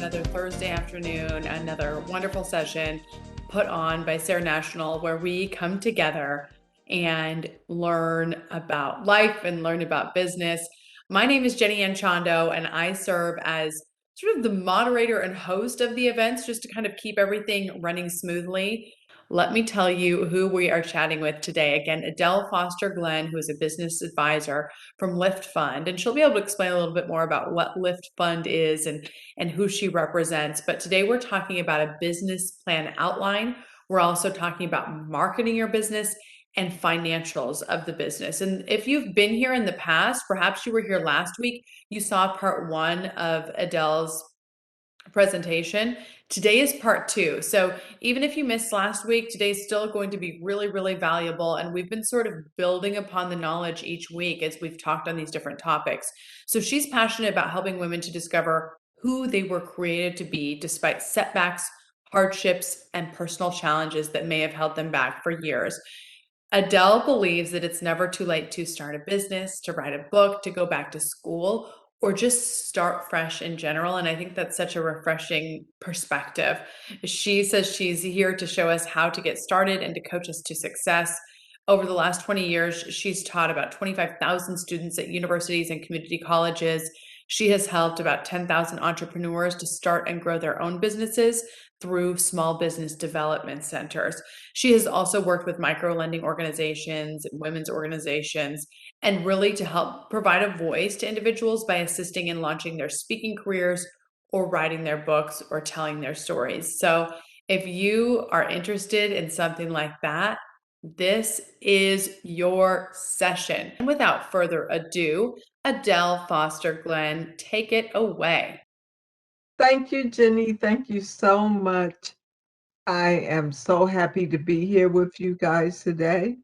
another Thursday afternoon, another wonderful session put on by Sarah National where we come together and learn about life and learn about business. My name is Jenny Anchondo, and I serve as sort of the moderator and host of the events just to kind of keep everything running smoothly. Let me tell you who we are chatting with today. Again, Adele Foster Glenn, who is a business advisor from LiftFund, and she'll be able to explain a little bit more about what LiftFund is and who she represents. But today we're talking about a business plan outline. We're also talking about marketing your business and financials of the business. And if you've been here in the past, perhaps you were here last week, you saw part one of Adele's presentation. Today is part two. So even if you missed last week, today's still going to be really, really valuable. And we've been sort of building upon the knowledge each week as we've talked on these different topics. So she's passionate about helping women to discover who they were created to be despite setbacks, hardships, and personal challenges that may have held them back for years. Adele believes that it's never too late to start a business, to write a book, to go back to school, or just start fresh in general. And I think that's such a refreshing perspective. She says she's here to show us how to get started and to coach us to success. Over the last 20 years, she's taught about 25,000 students at universities and community colleges. She has helped about 10,000 entrepreneurs to start and grow their own businesses through small business development centers. She has also worked with micro lending organizations, women's organizations, and really to help provide a voice to individuals by assisting in launching their speaking careers or writing their books or telling their stories. So if you are interested in something like that, this is your session. And without further ado, Adele Foster Glenn, take it away. Thank you, Jenny. Thank you so much. I am so happy to be here with you guys today.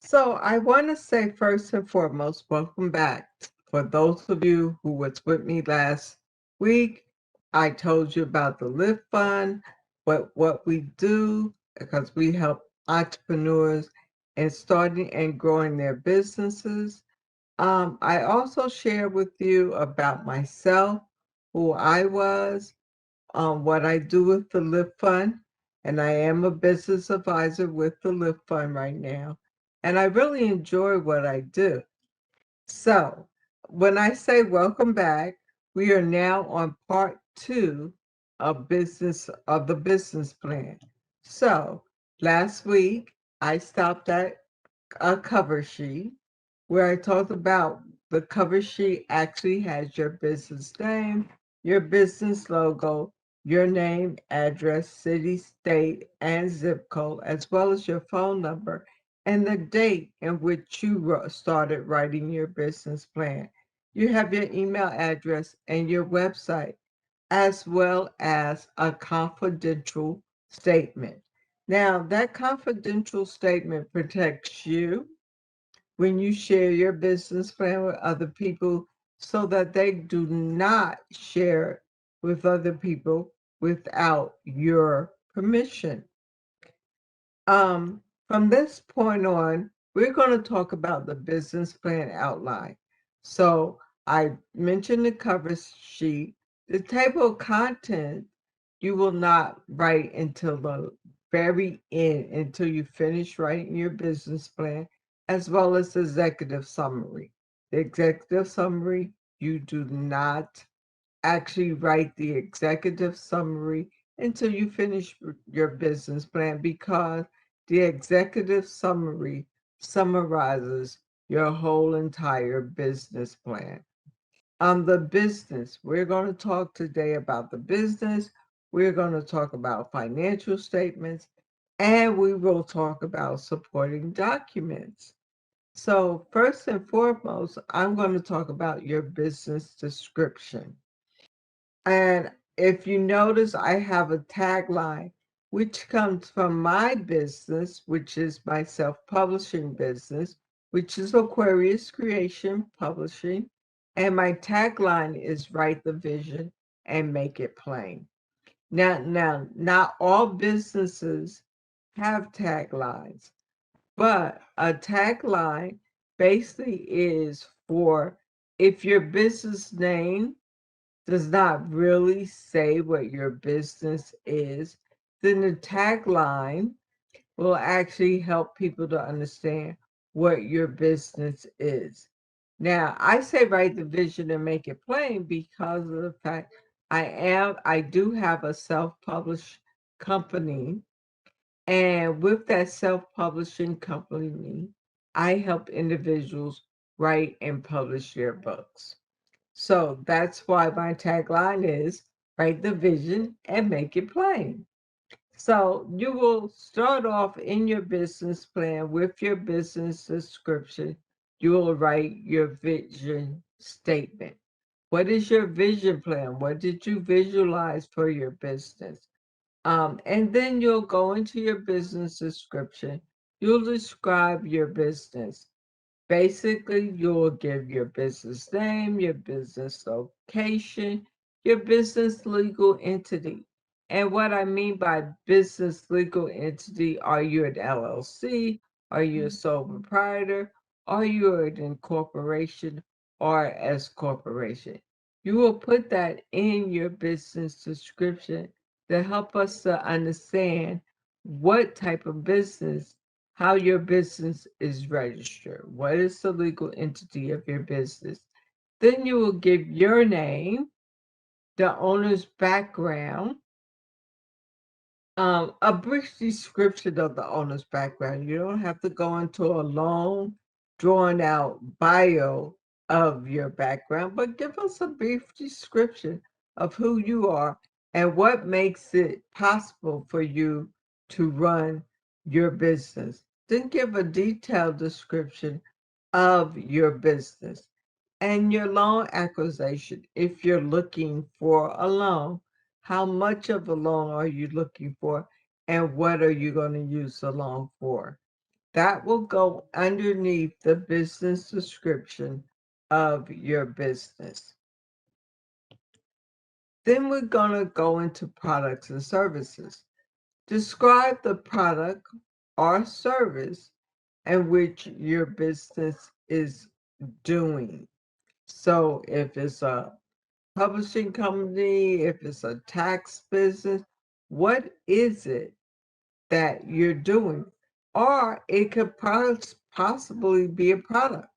So I want to say first and foremost, welcome back. For those of you who was with me last week, I told you about the Lift Fund, what we do, because we help entrepreneurs in starting and growing their businesses. I also share with you about myself, who I was, what I do with the Lift Fund, and I am a business advisor with the Lift Fund right now, and I really enjoy what I do. So, when I say welcome back, we are now on part two of the business plan. So, last week I stopped at a cover sheet where I talked about the cover sheet actually has your business name, your business logo, your name, address, city, state, and zip code, as well as your phone number and the date in which you started writing your business plan. You have your email address and your website, as well as a confidential statement. Now, that confidential statement protects you when you share your business plan with other people so that they do not share with other people without your permission. From this point on, we're going to talk about the business plan outline. So I mentioned the cover sheet. The table of content you will not write until the very end, until you finish writing your business plan, as well as the executive summary. The executive summary, you do not actually write the executive summary until you finish your business plan because the executive summary summarizes your whole entire business plan. The business, we're going to talk today about the business. We're going to talk about financial statements, and we will talk about supporting documents. So, first and foremost, I'm going to talk about your business description. And if you notice, I have a tagline, which comes from my business, which is my self-publishing business, which is Aquarius Creation Publishing. And my tagline is write the vision and make it plain. Now, not all businesses have taglines, but a tagline basically is for if your business name does not really say what your business is, then the tagline will actually help people to understand what your business is. Now, I say write the vision and make it plain because of the fact I do have a self-published company, and with that self-publishing company, I help individuals write and publish their books. So that's why my tagline is write the vision and make it plain. So you will start off in your business plan with your business description. You will write your vision statement. What is your vision plan? What did you visualize for your business? And then you'll go into your business description. You'll describe your business. Basically, you'll give your business name, your business location, your business legal entity. And what I mean by business legal entity, are you an LLC? Are you a sole proprietor? Are you an incorporation or S corporation? You will put that in your business description to help us to understand what type of business, how your business is registered, what is the legal entity of your business. Then you will give your name, the owner's background, a brief description of the owner's background. You don't have to go into a long, drawn out bio of your background, but give us a brief description of who you are and what makes it possible for you to run your business. Then give a detailed description of your business and your loan acquisition. If you're looking for a loan, how much of a loan are you looking for, and what are you going to use the loan for? That will go underneath the business description of your business. Then we're going to go into products and services. Describe the product or service in which your business is doing. So if it's a publishing company, if it's a tax business, what is it that you're doing? Or it could possibly be a product.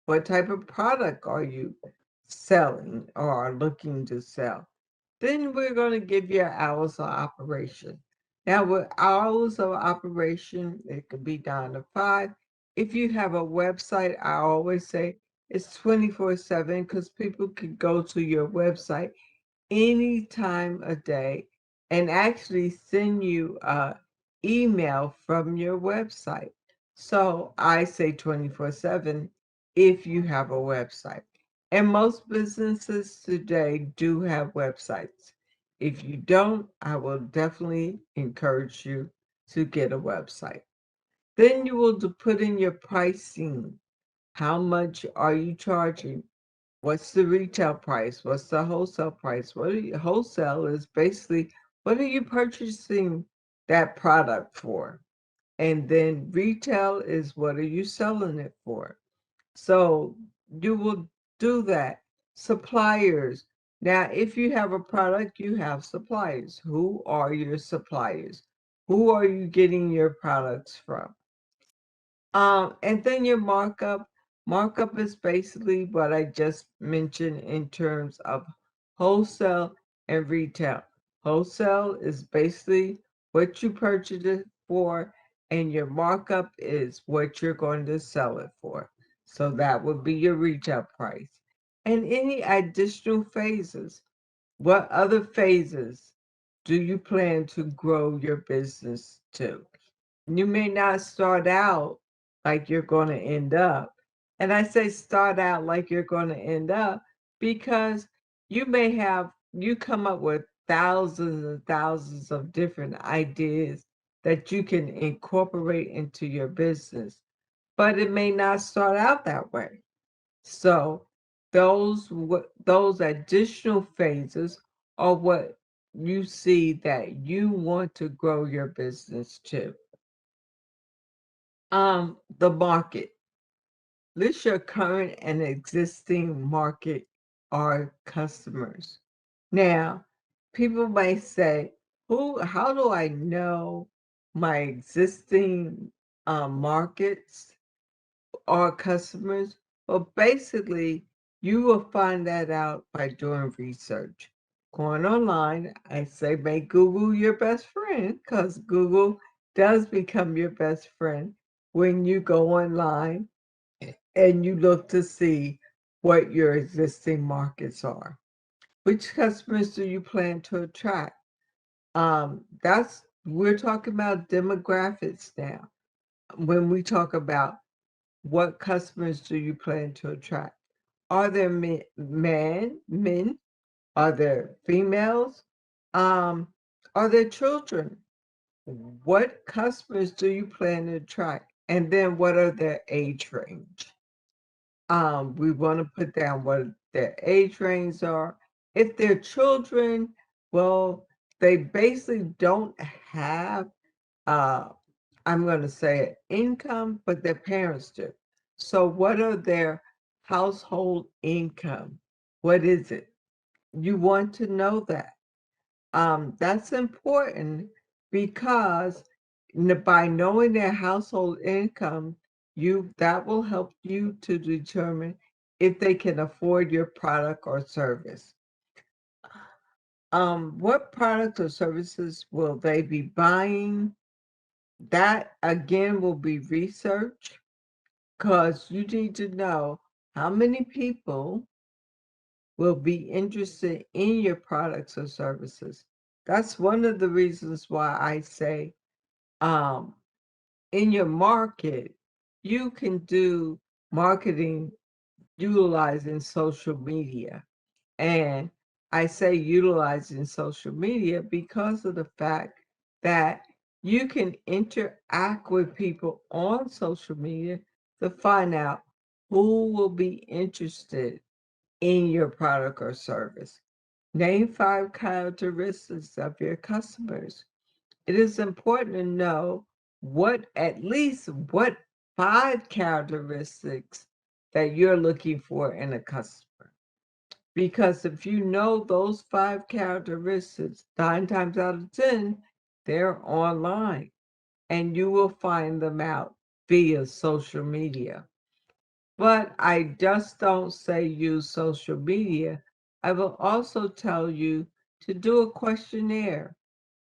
What type of product are you selling or are looking to sell? Then we're going to give you hours of operation. Now, with hours of operation, it could be 9 to 5. If you have a website, I always say it's 24/7 because people can go to your website any time of day and actually send you a email from your website. So I say 24/7 if you have a website. And most businesses today do have websites. If you don't, I will definitely encourage you to get a website. Then you will put in your pricing. How much are you charging? What's the retail price? What's the wholesale price? Wholesale is basically what are you purchasing that product for? And then retail is what are you selling it for? So you will do that. Suppliers. Now, if you have a product, you have suppliers. Who are your suppliers? Who are you getting your products from? And then your markup. Markup is basically what I just mentioned in terms of wholesale and retail. Wholesale is basically what you purchase it for, and your markup is what you're going to sell it for. So that would be your retail price. And any additional phases. What other phases do you plan to grow your business to? You may not start out like you're going to end up. And I say start out like you're going to end up because you come up with thousands and thousands of different ideas that you can incorporate into your business, but it may not start out that way. So those additional phases are what you see that you want to grow your business to. The market. List your current and existing market or customers. Now, people may say, how do I know my existing markets or customers? Well, basically, you will find that out by doing research. Going online, I say make Google your best friend because Google does become your best friend when you go online and you look to see what your existing markets are. Which customers do you plan to attract? That's we're talking about demographics now. When we talk about what customers do you plan to attract? Are there men? Are there females? Um, are there children? What customers do you plan to attract? And then what are their age range? We want to put down what their age ranges are. If they're children, well, they basically don't have, uh, I'm going to say income, but their parents do. So, what are their household income? What is it? You want to know that. That's important because by knowing their household income, you that will help you to determine if they can afford your product or service. What products or services will they be buying? That again will be research because you need to know how many people will be interested in your products or services. That's one of the reasons why I say um, in your market, you can do marketing utilizing social media. And I say utilizing social media because of the fact that you can interact with people on social media to find out who will be interested in your product or service. Name 5 characteristics of your customers. It is important to know at least what 5 characteristics that you're looking for in a customer. Because if you know those 5 characteristics, 9 times out of 10, they're online and you will find them out via social media. But I just don't say use social media. I will also tell you to do a questionnaire.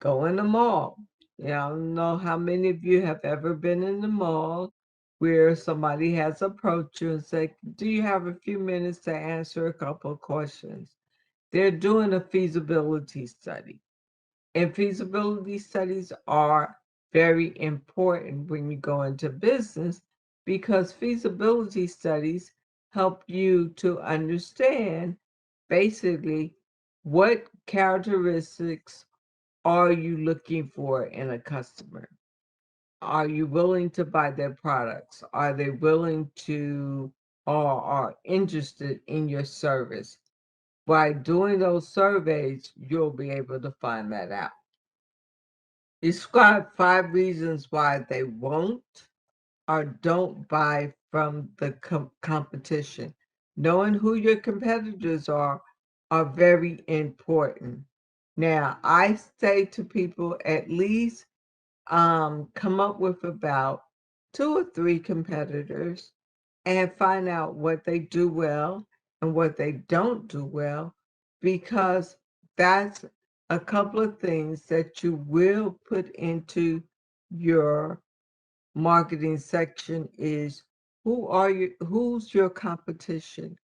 Go in the mall. I don't know how many of you have ever been in the mall where somebody has approached you and said, do you have a few minutes to answer a couple of questions? They're doing a feasibility study. And feasibility studies are very important when you go into business because feasibility studies help you to understand basically what characteristics are you looking for in a customer? Are you willing to buy their products? Are they willing to or are interested in your service? By doing those surveys, you'll be able to find that out. Describe 5 reasons why they won't or don't buy from the competition. Knowing who your competitors are very important. Now, I say to people at least come up with about 2 or 3 competitors and find out what they do well and what they don't do well, because that's a couple of things that you will put into your marketing section is who's your competition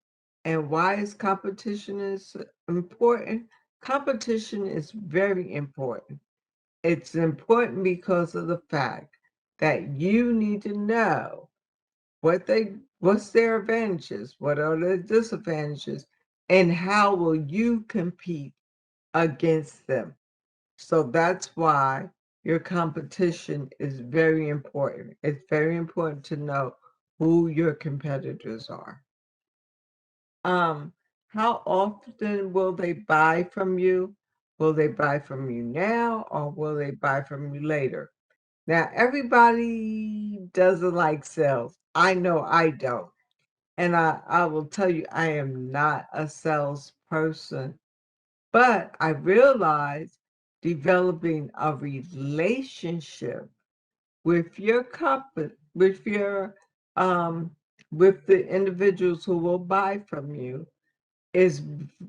and why is competition is important. Competition is very important. It's important because of the fact that you need to know what's their advantages, what are their disadvantages, and how will you compete against them. So that's why your competition is very important. It's very important to know who your competitors are. Um, how often will they buy from you? Will they buy from you now or will they buy from you later? Now, everybody doesn't like sales. I know I don't. And I will tell you, I am not a salesperson. But I realized developing a relationship with your company, um, with the individuals who will buy from you is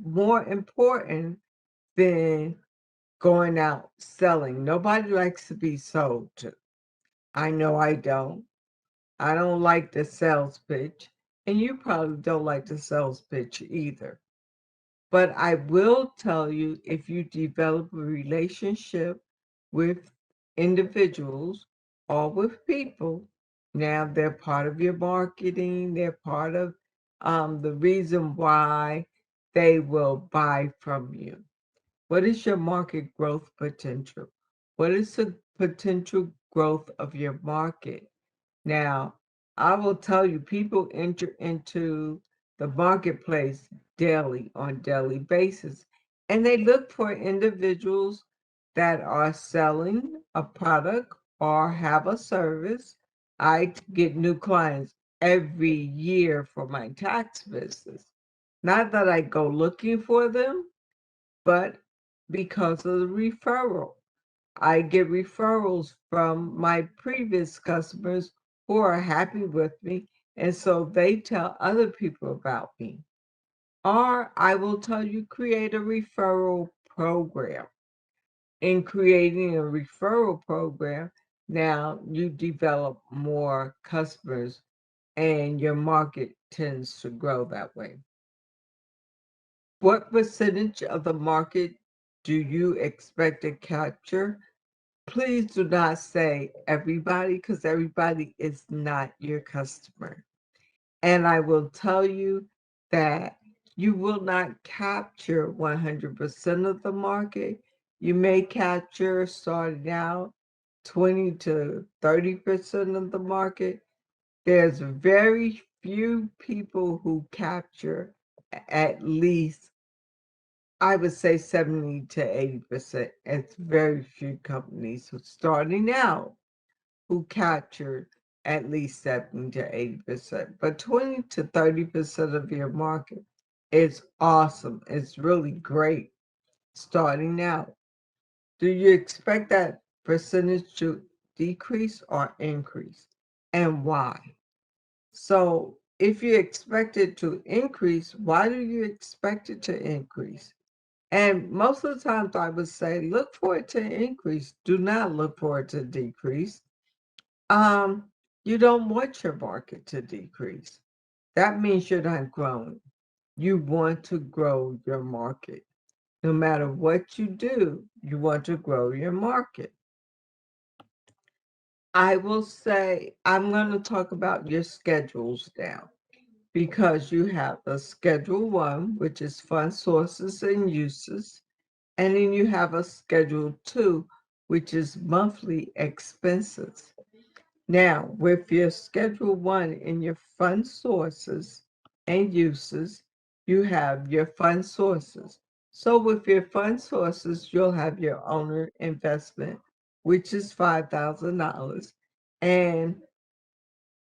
more important than going out selling. Nobody likes to be sold to. I know I don't. I don't like the sales pitch, and you probably don't like the sales pitch either. But I will tell you, if you develop a relationship with individuals or with people, now they're part of your marketing, they're part of the reason why they will buy from you. What is your market growth potential? What is the potential growth of your market? Now, I will tell you, people enter into the marketplace daily on daily basis, and they look for individuals that are selling a product or have a service. I get new clients every year for my tax business. Not that I go looking for them, but because of the referral. I get referrals from my previous customers who are happy with me, and so they tell other people about me. Or I will tell you, create a referral program. In creating a referral program, now you develop more customers and your market tends to grow that way. What percentage of the market do you expect to capture? Please do not say everybody, because everybody is not your customer. And I will tell you that you will not capture 100% of the market. You may capture, starting out, 20 to 30% of the market. There's very few people who capture at least, I would say, 70 to 80%. It's very few companies who starting out who captured at least 70 to 80%. But 20 to 30% of your market is awesome. It's really great starting out. Do you expect that percentage to decrease or increase? And why? So, if you expect it to increase, why do you expect it to increase? And most of the times I would say, look for it to increase. Do not look for it to decrease. Um, you don't want your market to decrease. That means you're not growing. You want to grow your market. No matter what you do, you want to grow your market. I will say, I'm going to talk about your schedules now, because you have a schedule one, which is fund sources and uses. And then you have a schedule two, which is monthly expenses. Now, with your Schedule 1 in your fund sources and uses, you have your fund sources. So with your fund sources, you'll have your owner investment, which is $5,000. And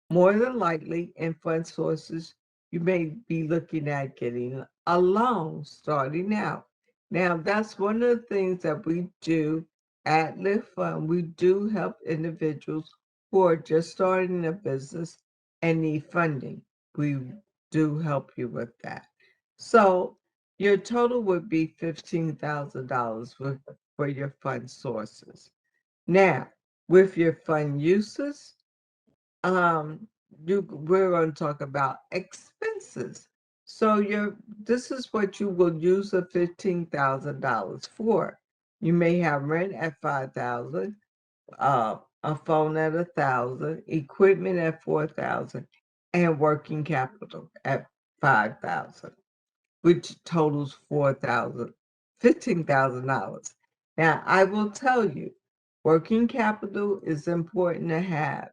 more than likely, in fund sources, you may be looking at getting a loan starting out. Now, that's one of the things that we do at LiftFund. We do help individuals who are just starting a business and need funding. We do help you with that. So, your total would be $15,000 for your fund sources. Now, with your fund uses, um we're going to talk about expenses. So this is what you will use the $15,000 for. You may have rent at 5,000, a phone at 1,000, equipment at 4,000, and working capital at 5,000, which totals $15,000. Now, I will tell you, working capital is important to have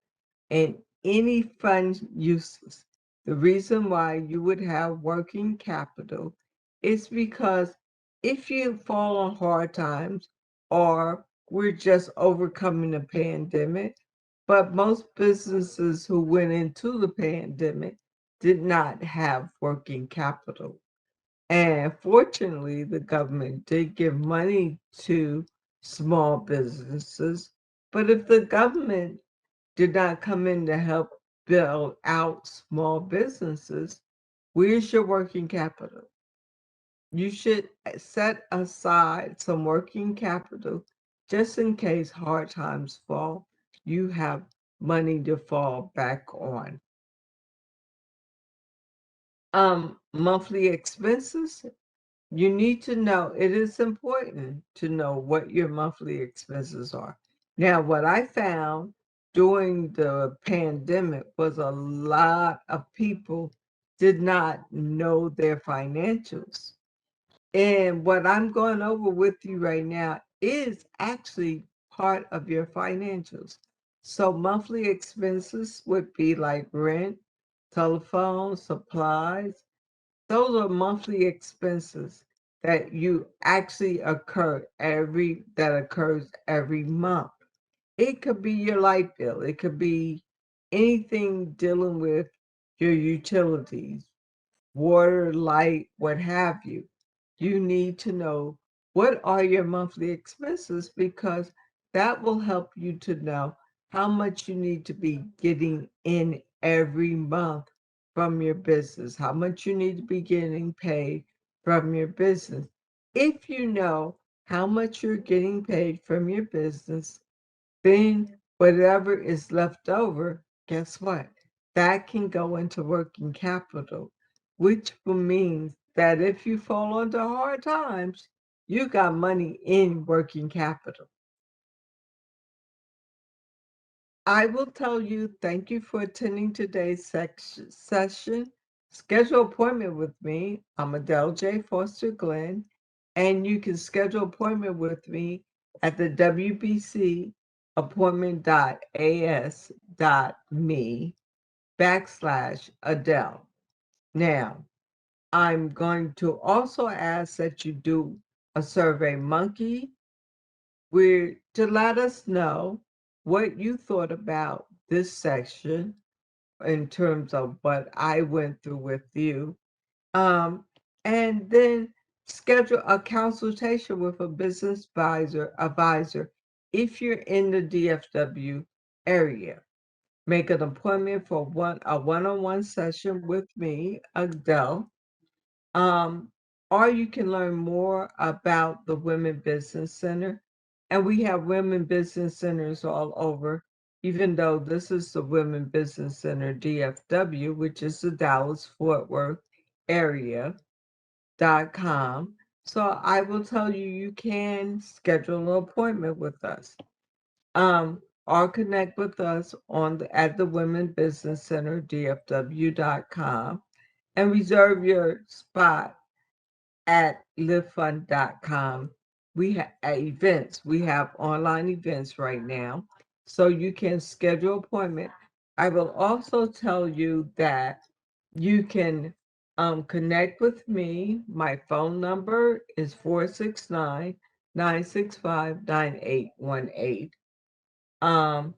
in any fund uses. The reason why you would have working capital is because if you fall on hard times, or we're just overcoming a pandemic, but most businesses who went into the pandemic did not have working capital. And fortunately, the government did give money to small businesses. But if the government did not come in to help build out small businesses, where's your working capital? You should set aside some working capital just in case hard times fall. You have money to fall back on. Monthly expenses. You need to know, it is important to know what your monthly expenses are. Now, what I found during the pandemic was a lot of people did not know their financials. And what I'm going over with you right now is actually part of your financials. So, monthly expenses would be like rent, telephone, supplies, those are monthly expenses that you actually occurs every month. It could be your light bill. It could be anything dealing with your utilities, water, light, what have you. You need to know what are your monthly expenses because that will help you to know how much you need to be getting in every month from your business, how much you need to be getting paid from your business. If you know how much you're getting paid from your business, then whatever is left over, guess what? That can go into working capital, which will mean that if you fall into hard times, you got money in working capital. I will tell you, thank you for attending today's session. Schedule appointment with me. I'm Adele J. Foster Glenn, and you can schedule appointment with me at the WBC appointment.as.me/Adele. Now, I'm going to also ask that you do a survey monkey where to let us know what you thought about this section in terms of what I went through with you. Um, and then schedule a consultation with a business advisor if you're in the DFW area. Make an appointment for a one-on-one session with me, Adele. Um, or you can learn more about the Women Business Center. And we have women business centers all over, even though this is the Women Business Center DFW, which is the Dallas Fort Worth area.com. So I will tell you, you can schedule an appointment with us. Or connect with us at the Women Business Center DFW.com and reserve your spot at LiftFund.com. We have events. We have online events right now, so you can schedule appointment. I will also tell you that you can connect with me. My phone number is 469-965-9818. Um,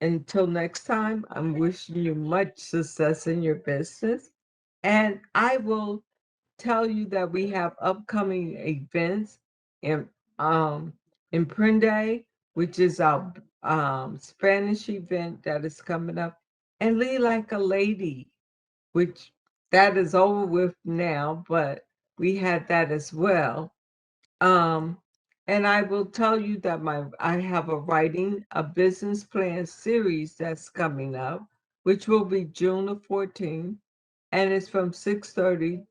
until next time, I'm wishing you much success in your business, and I will tell you that we have upcoming events in Emprende, which is our Spanish event that is coming up, and Lead Like a Lady, which that is over with now, but we had that as well. Um, and I will tell you that I have writing a business plan series that's coming up, which will be June the 14th, and it's from 6:30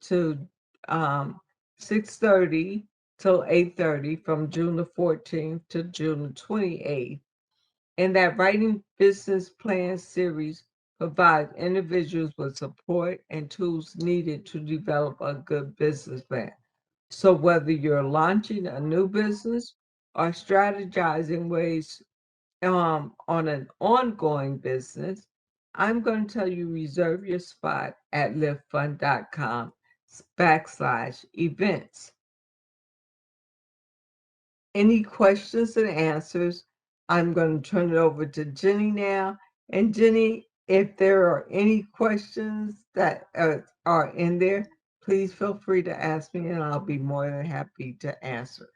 till 8:30 from June the 14th to June the 28th. And that writing business plan series provides individuals with support and tools needed to develop a good business plan. So whether you're launching a new business or strategizing ways on an ongoing business, I'm going to tell you reserve your spot at liftfund.com/events. Any questions and answers? I'm going to turn it over to Jenny now. And Jenny, if there are any questions that are in there, please feel free to ask me and I'll be more than happy to answer.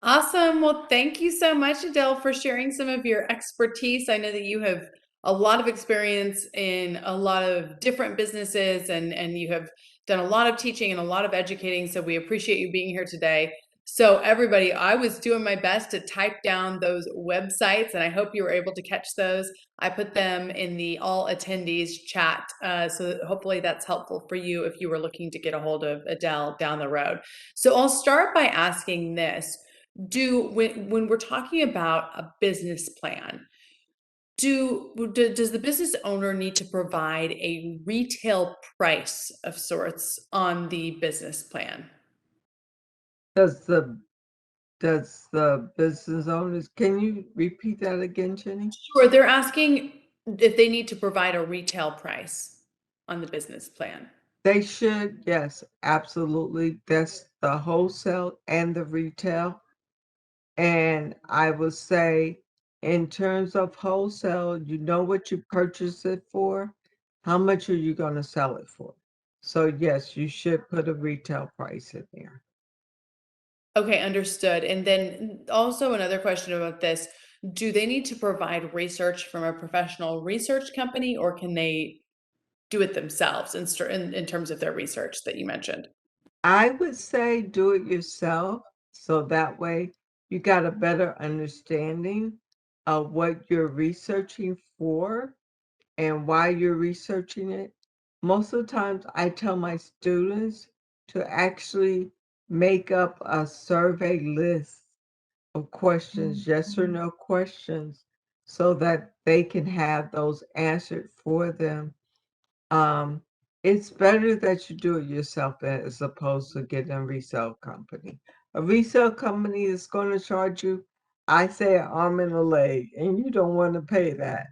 Awesome. Well, thank you so much, Adele, for sharing some of your expertise. I know that you have a lot of experience in a lot of different businesses and you have done a lot of teaching and a lot of educating. So we appreciate you being here today. So everybody, I was doing my best to type down those websites and I hope you were able to catch those. I put them in the all attendees chat. So hopefully that's helpful for you if you were looking to get a hold of Adele down the road. So I'll start by asking this. When we're talking about a business plan, does the business owner need to provide a retail price of sorts on the business plan? Does the does the business owners, can you repeat that again, Jenny? Sure, they're asking if they need to provide a retail price on the business plan. They should, yes, absolutely. That's the wholesale and the retail. And I would say, in terms of wholesale, you know what you purchase it for, how much are you going to sell it for? So, yes, you should put a retail price in there. Okay, understood. And then also another question about this, do they need to provide research from a professional research company or can they do it themselves in terms of their research that you mentioned? I would say do it yourself. So that way you got a better understanding of what you're researching for and why you're researching it. Most of the times, I tell my students to actually make up a survey list of questions, yes or no questions, so that they can have those answered for them. Um, it's better that you do it yourself as opposed to getting a resale company. A resale company is going to charge you, I say, an arm and a leg, and you don't want to pay that.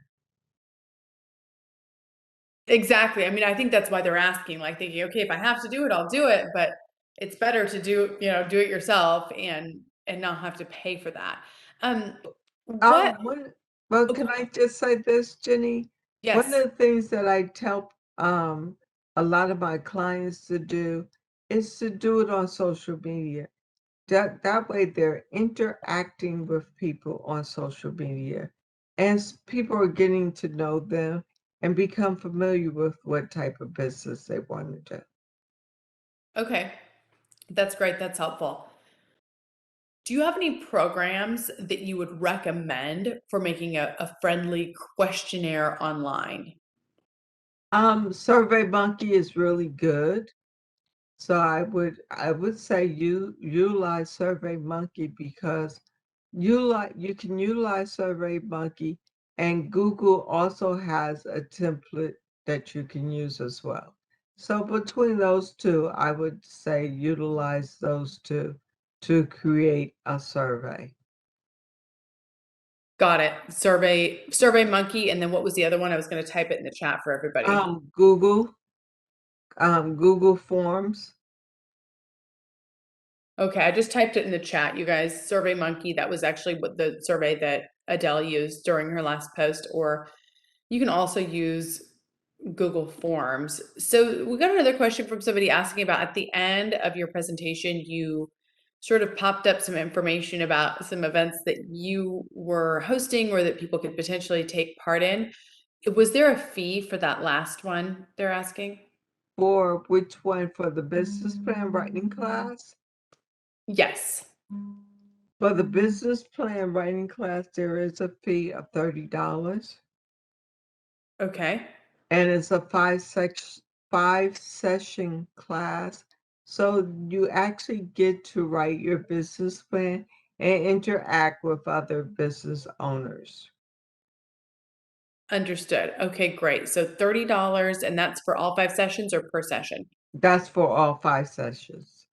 Exactly. I mean, I think that's why they're asking, like thinking, okay, if I have to do it, I'll do it, but it's better to do it yourself and not have to pay for that. Um, what One, well, oh, can go I ahead. just say this, Jenny? One Yes. of the things that I tell a lot of my clients to do is to do it on social media. That way they're interacting with people on social media, and people are getting to know them and become familiar with what type of business they want to do. Okay. That's great. That's helpful. Do you have any programs that you would recommend for making a friendly questionnaire online? Survey Monkey is really good. So I would say you utilize SurveyMonkey because you can utilize SurveyMonkey, and Google also has a template that you can use as well. So between those two, I would say utilize those two to create a survey. Got it. Survey Monkey, and then what was the other one? I was going to type it in the chat for everybody. Google, Google Forms. Okay, I just typed it in the chat, you guys. Survey Monkey, that was actually what the survey that Adele used during her last post, or you can also use Google Forms. So we got another question from somebody asking about at the end of your presentation, you sort of popped up some information about some events that you were hosting or that people could potentially take part in. Was there a fee for that last one they're asking? For which one? For the business plan writing class? Yes. For the business plan writing class, there is a fee of $30, Okay. and it's a five session class. So you actually get to write your business plan and interact with other business owners. Understood. Okay, great. So $30 and that's for all 5 sessions or per session? That's for all 5 sessions.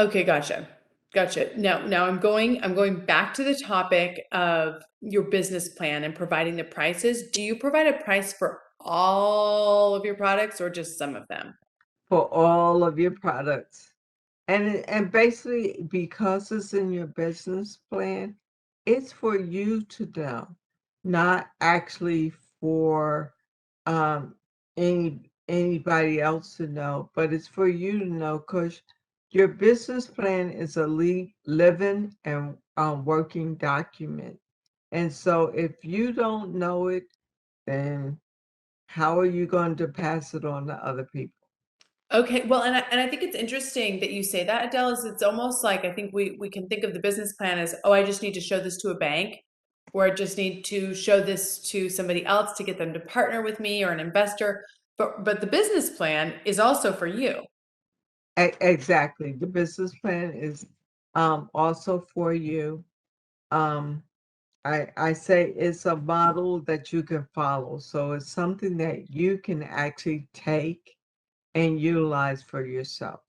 Okay, gotcha. Gotcha. Now I'm going back to the topic of your business plan and providing the prices. Do you provide a price for all of your products or just some of them? For all of your products. And basically, because it's in your business plan, it's for you to know, not actually for um any. anybody else to know, but it's for you to know because your business plan is a living and working document. And so if you don't know it, then how are you going to pass it on to other people? Okay, well, and I think it's interesting that you say that, Adele, is it's almost like I think we can think of the business plan as, oh, I just need to show this to a bank, or I just need to show this to somebody else to get them to partner with me or an investor. But the business plan is also for you. Exactly. The business plan is also for you. Um, I say it's a model that you can follow. So it's something that you can actually take and utilize for yourself.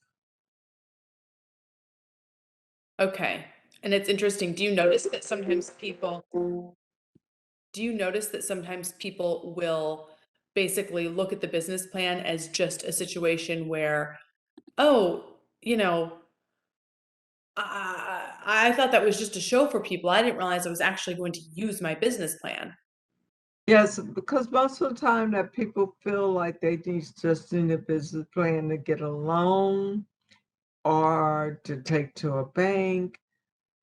Okay. And it's interesting. Do you notice that sometimes people will basically look at the business plan as just a situation where, oh, I thought that was just a show for people. I didn't realize I was actually going to use my business plan. Yes, because most of the time that people feel like they just need a business plan to get a loan or to take to a bank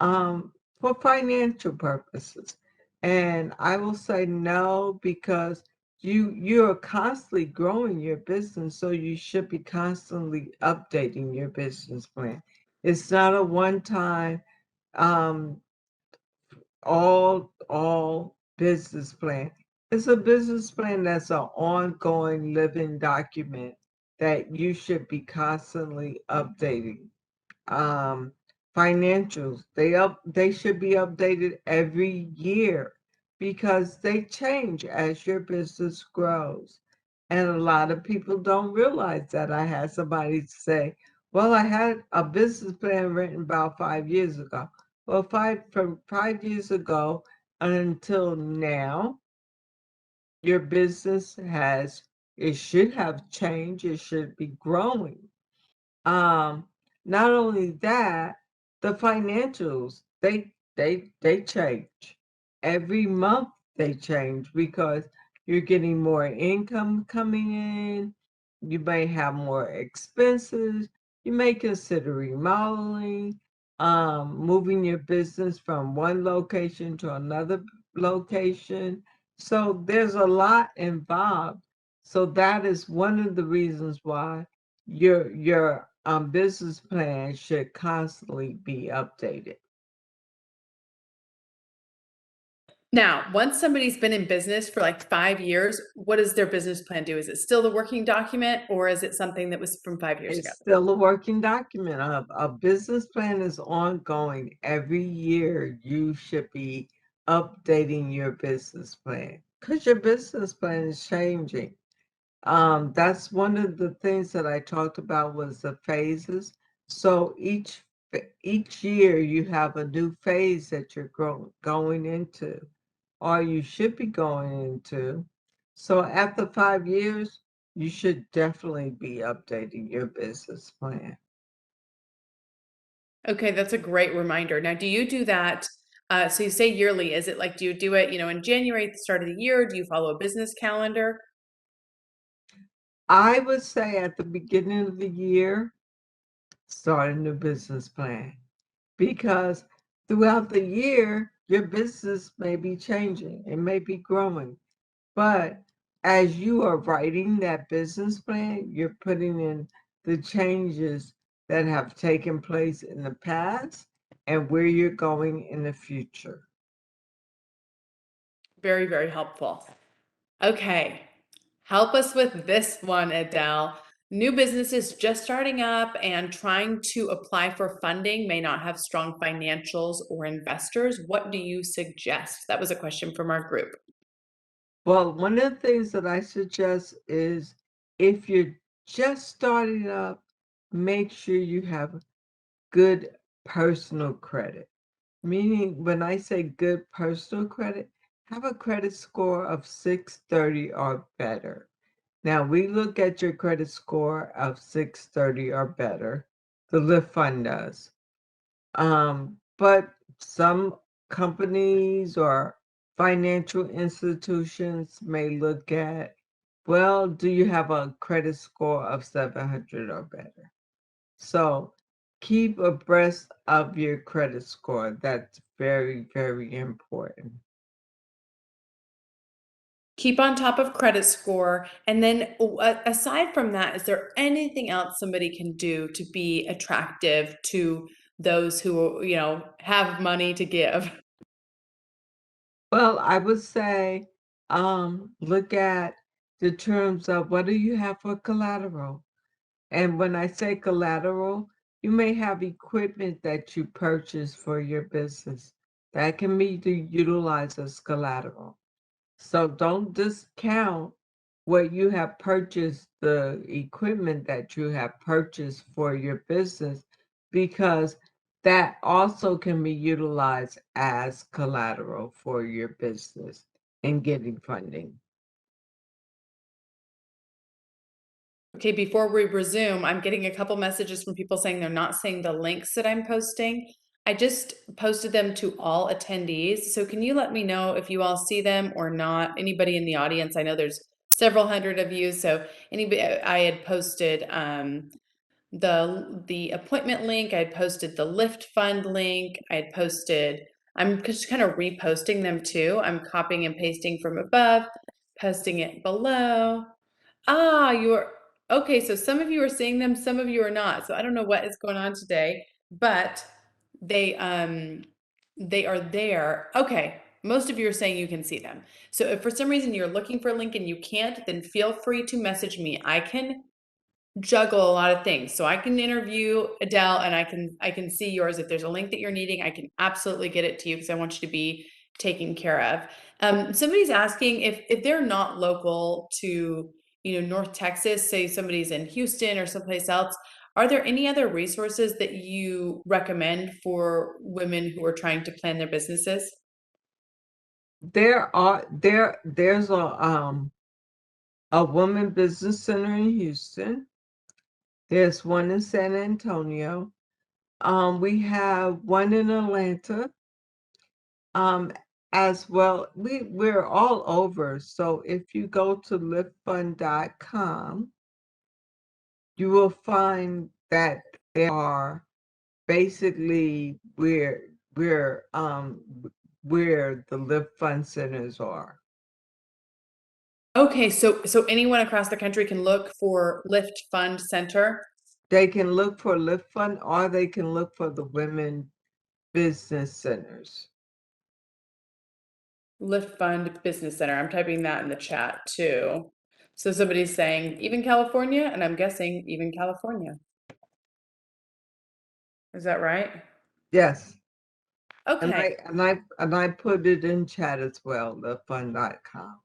for financial purposes. And I will say no because you're constantly growing your business, so you should be constantly updating your business plan. It's not a one time um all business plan. It's a business plan that's an ongoing living document that you should be constantly updating. um, Financials. They should be updated every year because they change as your business grows. And a lot of people don't realize that. I had somebody say, "Well, I had a business plan written about 5 years ago." Well, from 5 years ago until now, your business has it should have changed. It should be growing. um, Not only that, the financials, they change. Every month they change because you're getting more income coming in, you may have more expenses, you may consider remodeling, moving your business from one location to another location. So there's a lot involved. So that is one of the reasons why your business plan should constantly be updated. Now, once somebody's been in business for like 5 years, what does their business plan do? Is it still the working document or is it something that was from 5 years ago? It's still a working document. A business plan is ongoing. Every year you should be updating your business plan because your business plan is changing. That's one of the things that I talked about was the phases. So each year you have a new phase that you're going into, or you should be going into. So after 5 years, you should definitely be updating your business plan. Okay, that's a great reminder. Now, do you do that? So you say yearly. Is it like, do you do it, in January at the start of the year? Do you follow a business calendar? I would say at the beginning of the year, start a new business plan because throughout the year, your business may be changing, it may be growing. But as you are writing that business plan, you're putting in the changes that have taken place in the past and where you're going in the future. Very, very helpful. Okay. Help us with this one, Adele. New businesses just starting up and trying to apply for funding may not have strong financials or investors. What do you suggest? That was a question from our group. Well, one of the things that I suggest is if you're just starting up, make sure you have good personal credit. Meaning, when I say good personal credit, have a credit score of 630 or better. Now, we look at your credit score of 630 or better. The LiftFund does. But some companies or financial institutions may look at Well, do you have a credit score of 700 or better? So keep abreast of your credit score. That's very, very important. Keep on top of credit score. And then aside from that, is there anything else somebody can do to be attractive to those who, have money to give? Well, I would say look at the terms of what do you have for collateral? And when I say collateral, you may have equipment that you purchase for your business that can be utilized as collateral. So don't discount what you have purchased, the equipment that you have purchased for your business, because that also can be utilized as collateral for your business in getting funding. Okay, before we resume, I'm getting a couple messages from people saying they're not seeing the links that I'm posting. I just posted them to all attendees. So can you let me know if you all see them or not? Anybody in the audience? I know there's several hundred of you. So anybody, I had posted the appointment link. I had posted the LiftFund link. I had posted. I'm just kind of reposting them too. I'm copying and pasting from above, posting it below. Ah, you're okay. So some of you are seeing them, some of you are not. So I don't know what is going on today, but they are there. Okay. Most of you are saying you can see them. So if for some reason you're looking for a link and you can't, then feel free to message me. I can juggle a lot of things. So I can interview Adele and I can see yours. If there's a link that you're needing, I can absolutely get it to you because I want you to be taken care of. Somebody's asking if they're not local to, North Texas, say somebody's in Houston or someplace else, are there any other resources that you recommend for women who are trying to plan their businesses? There's a woman business center in Houston. There's one in San Antonio. We have one in Atlanta. Um, as well, we're all over. So if you go to liftfund.com, you will find that there are basically where the Lift Fund centers are. Okay, so anyone across the country can look for Lift Fund Center. They can look for Lift Fund or they can look for the women business centers. LiftFund Business Center. I'm typing that in the chat too. So somebody's saying even California, and I'm guessing even California. Is that right? Yes. And Okay. I put it in chat as well, liftfund.com.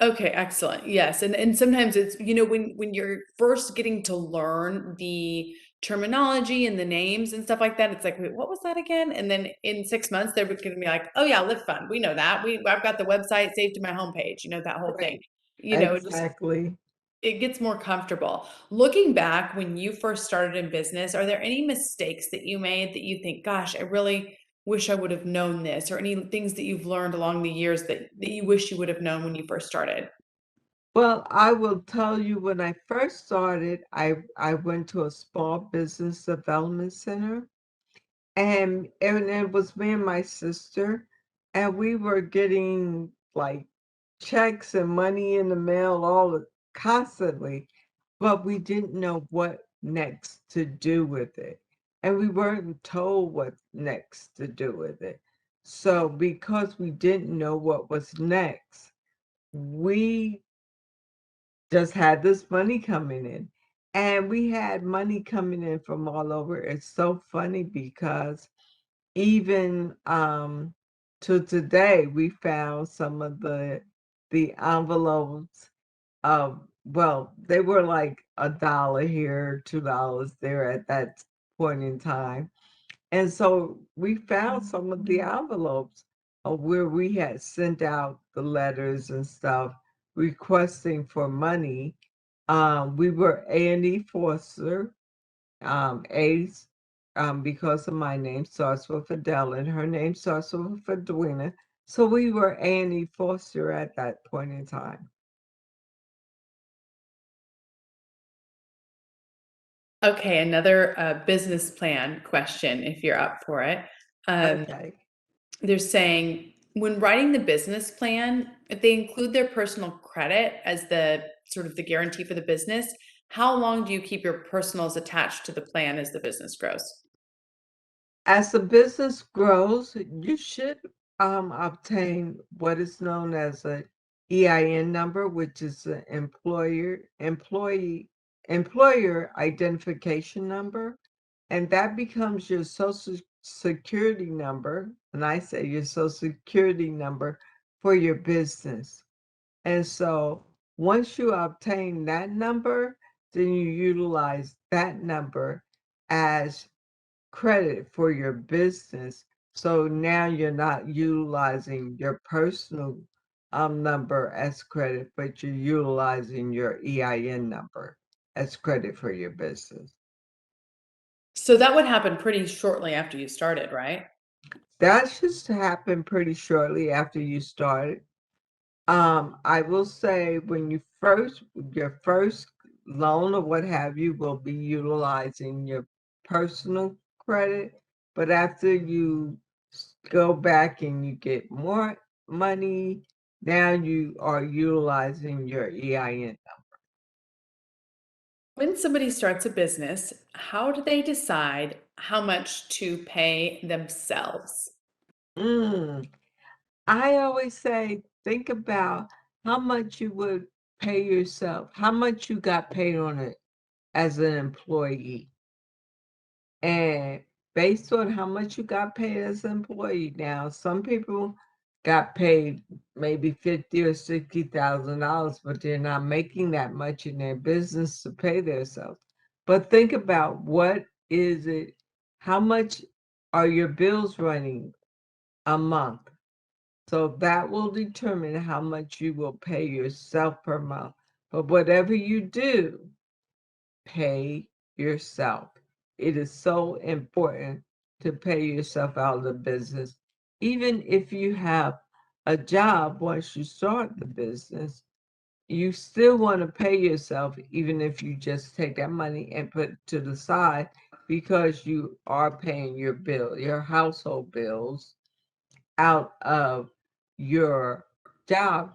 Okay, excellent. Yes. And sometimes it's, when you're first getting to learn the terminology and the names and stuff like that, it's like, wait, what was that again? And then in 6 months, they're going to be like, oh yeah, Lift Fund. We know that. I've got the website saved to my homepage, that whole thing. Right. It just Exactly. it gets more comfortable. Looking back when you first started in business, are there any mistakes that you made that you think, gosh, I really wish I would have known this, or any things that you've learned along the years that you wish you would have known when you first started? Well, I will tell you when I first started, I went to a small business development center and it was me and my sister, and we were getting like checks and money in the mail constantly, but we didn't know what next to do with it. And we weren't told what next to do with it. So because we didn't know what was next, we just had this money coming in. And we had money coming in from all over. It's so funny because even to today, we found some of the envelopes of well, they were like $1 here, $2 there at that point in time. And so we found some of the envelopes of where we had sent out the letters and stuff requesting for money. We were A&E Forster, A's, because of my name starts with Adele and her name starts with Edwina. So we were A&E Forster at that point in time. Okay, another business plan question, if you're up for it. Um, Okay. they're saying when writing the business plan, if they include their personal credit as the sort of the guarantee for the business, how long do you keep your personals attached to the plan as the business grows? As the business grows, you should obtain what is known as a EIN number, which is an employer identification number, and that becomes your social security number. And I say your social security number for your business. And so once you obtain that number, then you utilize that number as credit for your business. So now you're not utilizing your personal number as credit, but you're utilizing your EIN number as credit for your business. So that would happen pretty shortly after you started, right? That should happen pretty shortly after you start. I will say when your first loan or what have you will be utilizing your personal credit, but after you go back and you get more money, now you are utilizing your EIN. When somebody starts a business, how do they decide how much to pay themselves? Mm, I always say, think about how much you would pay yourself, how much you got paid on it as an employee. And based on how much you got paid as an employee now, some people got paid maybe 50 or $60,000, but they're not making that much in their business to pay themselves. But think about what is it, how much are your bills running a month? So that will determine how much you will pay yourself per month. But whatever you do, pay yourself. It is so important to pay yourself out of the business. Even if you have a job once you start the business, you still want to pay yourself, even if you just take that money and put it to the side because you are paying your bill, your household bills out of your job.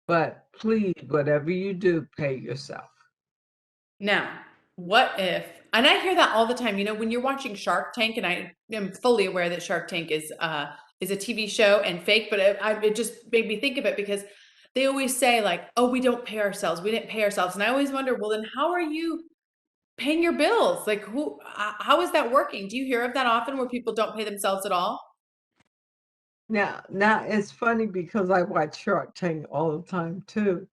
But please, whatever you do, pay yourself. Now, what if, and I hear that all the time, when you're watching Shark Tank, and I am fully aware that Shark Tank is a TV show and fake, but it just made me think of it because they always say like, "Oh, we don't pay ourselves. We didn't pay ourselves." And I always wonder, well, then how are you paying your bills? Like, how is that working? Do you hear of that often where people don't pay themselves at all? Now it's funny because I watch Shark Tank all the time too.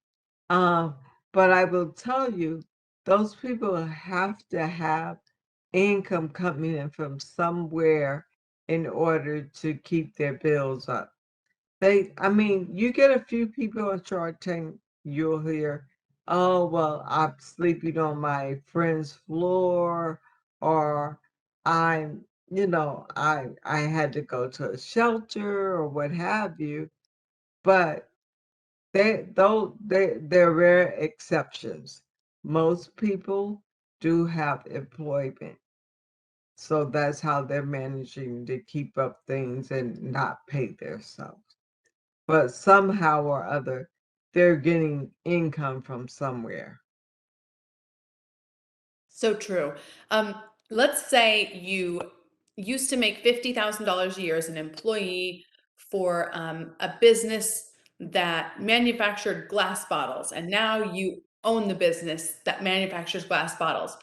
Um, but I will tell you, those people have to have income coming in from somewhere in order to keep their bills up. I mean, you get a few people on Shark Tank, you'll hear, oh, well, I'm sleeping on my friend's floor, or I had to go to a shelter or what have you. But they're rare exceptions. Most people do have employment. So that's how they're managing to keep up things and not pay themselves. But somehow or other, they're getting income from somewhere. So true. Um, let's say you used to make $50,000 a year as an employee for a business that manufactured glass bottles, and now you own the business that manufactures glass bottles.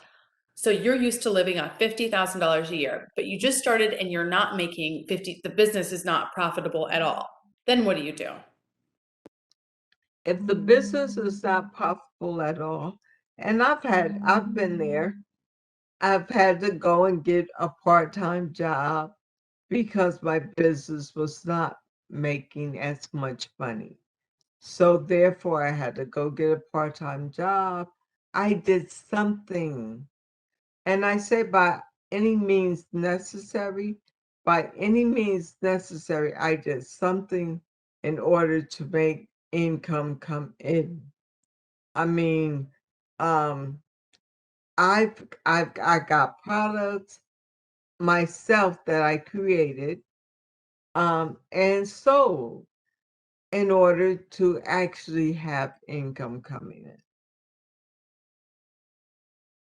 So you're used to living on $50,000 a year, but you just started and you're not making 50, the business is not profitable at all. Then what do you do? If the business is not profitable at all, and I've been there, I've had to go and get a part-time job because my business was not making as much money. So therefore, I had to go get a part-time job. I did something, and I say any means necessary, by any means necessary, I did something in order to make income come in. I mean, um, I got products myself that I created, and sold in order to actually have income coming in.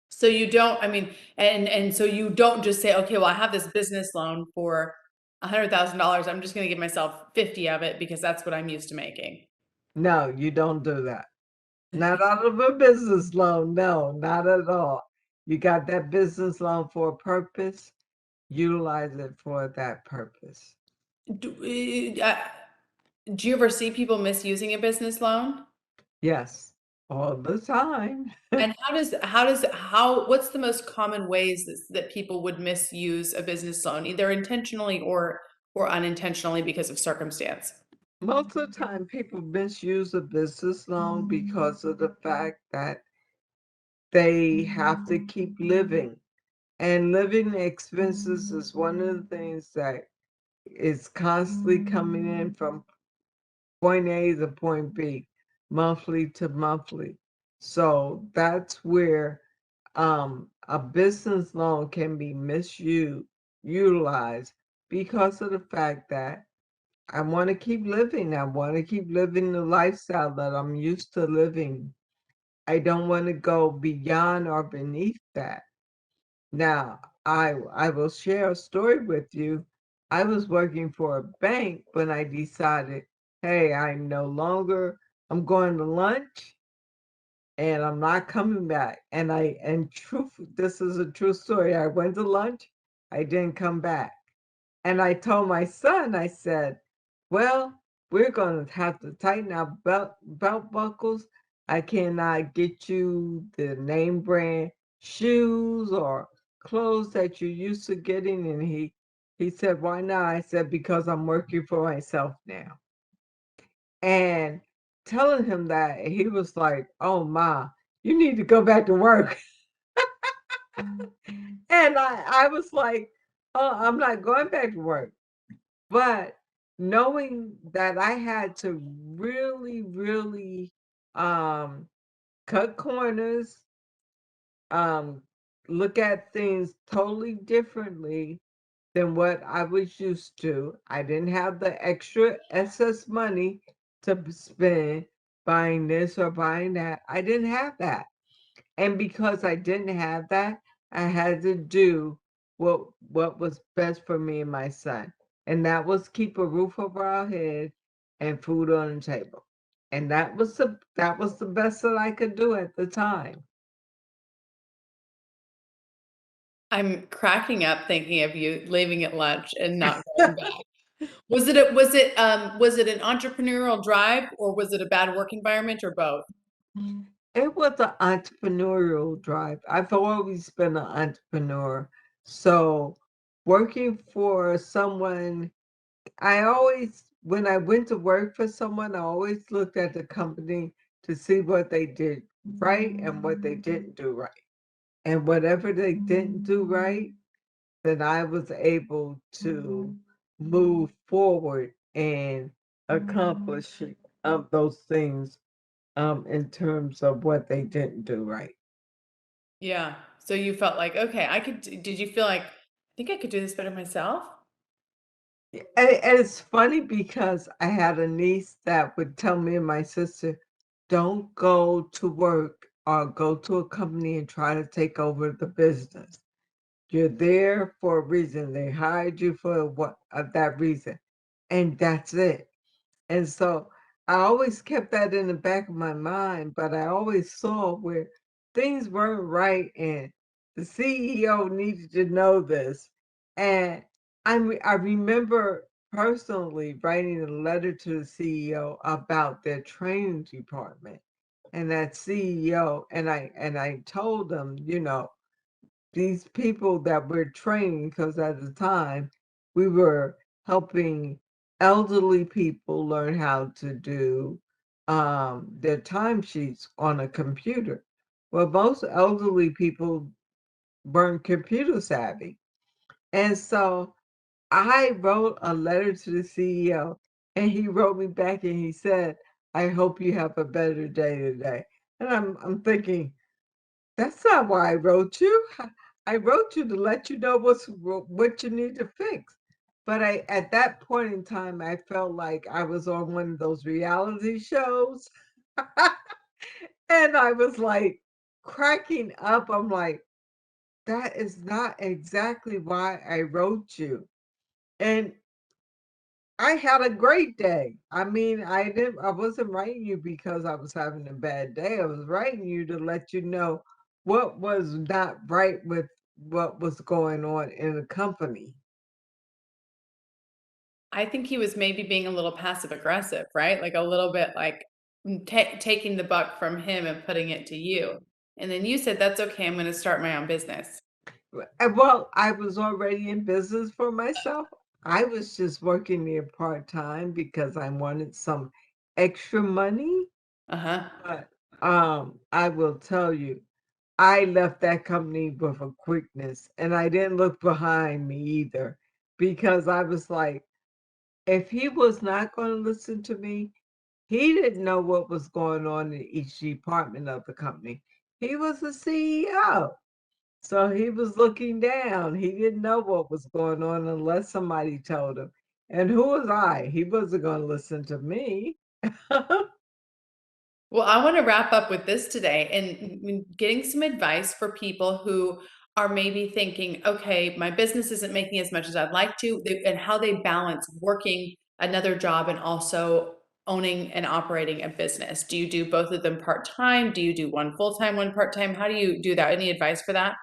So you don't, I mean, and so you don't just say, okay, well, I have this business loan for $100,000. I'm just going to give myself 50 of it because that's what I'm used to making. No, you don't do that. Not out of a business loan. No, not at all. You got that business loan for a purpose, utilize it for that purpose. Do, do you ever see people misusing a business loan? Yes, all the time. And what's the most common ways that people would misuse a business loan, either intentionally or unintentionally because of circumstance? Most of the time, people misuse a business loan because of the fact that they have to keep living. And living expenses is one of the things that is constantly coming in from point A to point B, monthly to monthly. So that's where a business loan can be misused, utilized because of the fact that I want to keep living. I want to keep living the lifestyle that I'm used to living. I don't want to go beyond or beneath that. Now, I will share a story with you. I was working for a bank when I decided, hey, I'm going to lunch and I'm not coming back. And truth, this is a true story. I went to lunch, I didn't come back. And I told my son, I said, well, we're going to have to tighten our belt buckles. I cannot get you the name brand shoes or clothes that you're used to getting. And he said, why not? I said, because I'm working for myself now. And telling him that, he was like, oh, Ma, you need to go back to work. And I was like, oh, I'm not going back to work. But knowing that I had to really, really um, cut corners, um, look at things totally differently than what I was used to. I didn't have the extra excess money to spend buying this or buying that. I didn't have that. And because I didn't have that, I had to do what was best for me and my son. And that was keep a roof over our head and food on the table. And that was the best that I could do at the time. I'm cracking up thinking of you leaving at lunch and not going back. Was it an entrepreneurial drive or was it a bad work environment or both? It was an entrepreneurial drive. I've always been an entrepreneur. So working for someone, when I went to work for someone, I always looked at the company to see what they did right and what they didn't do right. And whatever they didn't do right, then I was able to move forward and accomplish those things in terms of what they didn't do right. Yeah. So you felt like, okay, did you feel like, I think I could do this better myself? And it's funny because I had a niece that would tell me and my sister, don't go to work or go to a company and try to take over the business. You're there for a reason. They hired you for that reason. And that's it. And so I always kept that in the back of my mind, but I always saw where things weren't right and the CEO needed to know this. And I remember personally writing a letter to the CEO about their training department and that CEO, and I told them, these people that we're training, because at the time we were helping elderly people learn how to do their timesheets on a computer. Well, most elderly people weren't computer savvy. And so I wrote a letter to the CEO, and he wrote me back and he said, I hope you have a better day today. And I'm thinking, That's not why I wrote you. I wrote you to let you know what you need to fix. But at that point in time, I felt like I was on one of those reality shows. And I was like cracking up. I'm like, that is not exactly why I wrote you. And I had a great day. I mean, I wasn't writing you because I was having a bad day. I was writing you to let you know what was not right with what was going on in the company. I think he was maybe being a little passive aggressive, right? Like a little bit like taking the buck from him and putting it to you. And then you said, that's okay. I'm going to start my own business. Well, I was already in business for myself. I was just working there part-time because I wanted some extra money. Uh huh. But I will tell you, I left that company with a quickness and I didn't look behind me either because I was like, if he was not going to listen to me, he didn't know what was going on in each department of the company. He was the CEO. So he was looking down. He didn't know what was going on unless somebody told him. And who was I? He wasn't going to listen to me. Well, I want to wrap up with this today and getting some advice for people who are maybe thinking, okay, my business isn't making as much as I'd like to, and how they balance working another job and also owning and operating a business. Do you do both of them part-time? Do you do one full-time, one part-time? How do you do that? Any advice for that?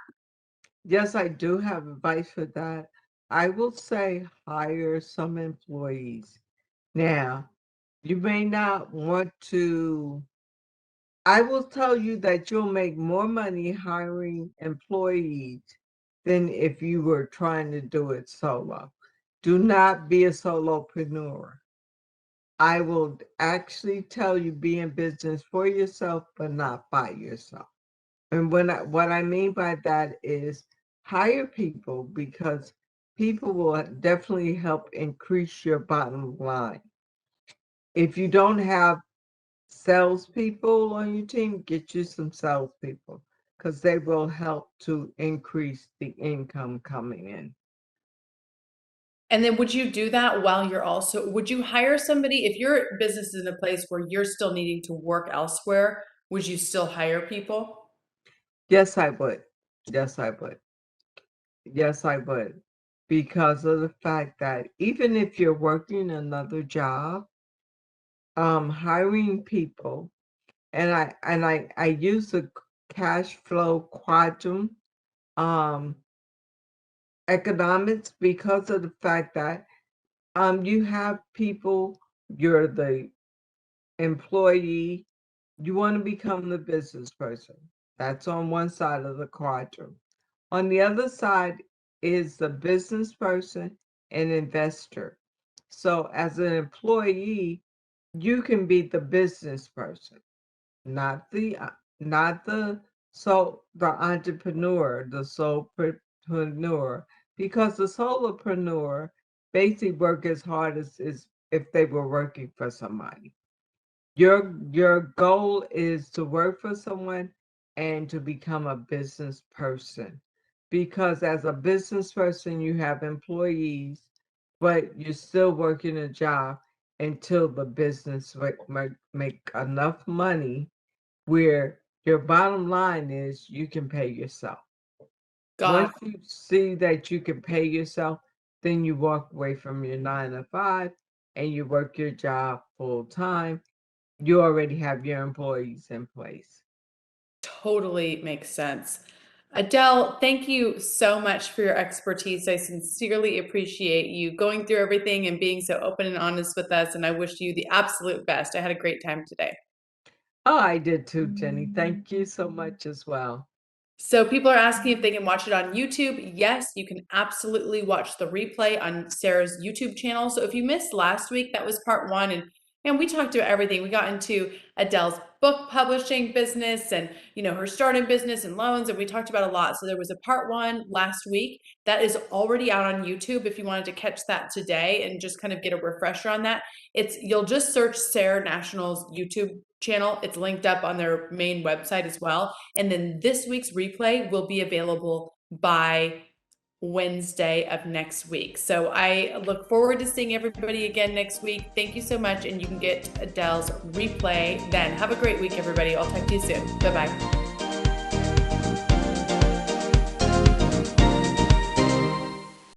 Yes, I do have advice for that. I will say hire some employees. Now, you may not want to, I will tell you that you'll make more money hiring employees than if you were trying to do it solo. Do not be a solopreneur. I will actually tell you be in business for yourself, but not by yourself. And what I mean by that is hire people because people will definitely help increase your bottom line. If you don't have salespeople on your team, get you some salespeople because they will help to increase the income coming in. And then would you do that while you're also, would you hire somebody if your business is in a place where you're still needing to work elsewhere? Would you still hire people? Yes, I would. Yes, I would. Yes, I would. Because of the fact that even if you're working another job, hiring people, and I use the cash flow quadrant um economics because of the fact that you have people, you're the employee, you want to become the business person. That's on one side of the quadrant. On the other side is the business person and investor. So as an employee, you can be the business person, not the entrepreneur, the solopreneur, because the solopreneur basically work as hard as if they were working for somebody. Your goal is to work for someone and to become a business person. Because as a business person, you have employees, but you're still working a job until the business make enough money where your bottom line is you can pay yourself. God, Once you see that you can pay yourself, then you walk away from your 9 to 5 and you work your job full time. You already have your employees in place. totally makes sense. Adele, thank you so much for your expertise. I sincerely appreciate you going through everything and being so open and honest with us. And I wish you the absolute best. I had a great time today. Oh, I did too, Jenny. Thank you so much as well. So people are asking if they can watch it on YouTube. Yes, you can absolutely watch the replay on Sarah's YouTube channel. So if you missed last week, that was part one. And we talked about everything. We got into Adele's book publishing business and her starting business and loans, and we talked about a lot. So there was a part one last week that is already out on YouTube if you wanted to catch that today and just kind of get a refresher on that. You'll just search Sarah National's YouTube channel. It's linked up on their main website as well. And then this week's replay will be available by Wednesday of next week. So I look forward to seeing everybody again next week. Thank you so much. And you can get Adele's replay then. Have a great week, everybody. I'll talk to you soon. Bye-bye.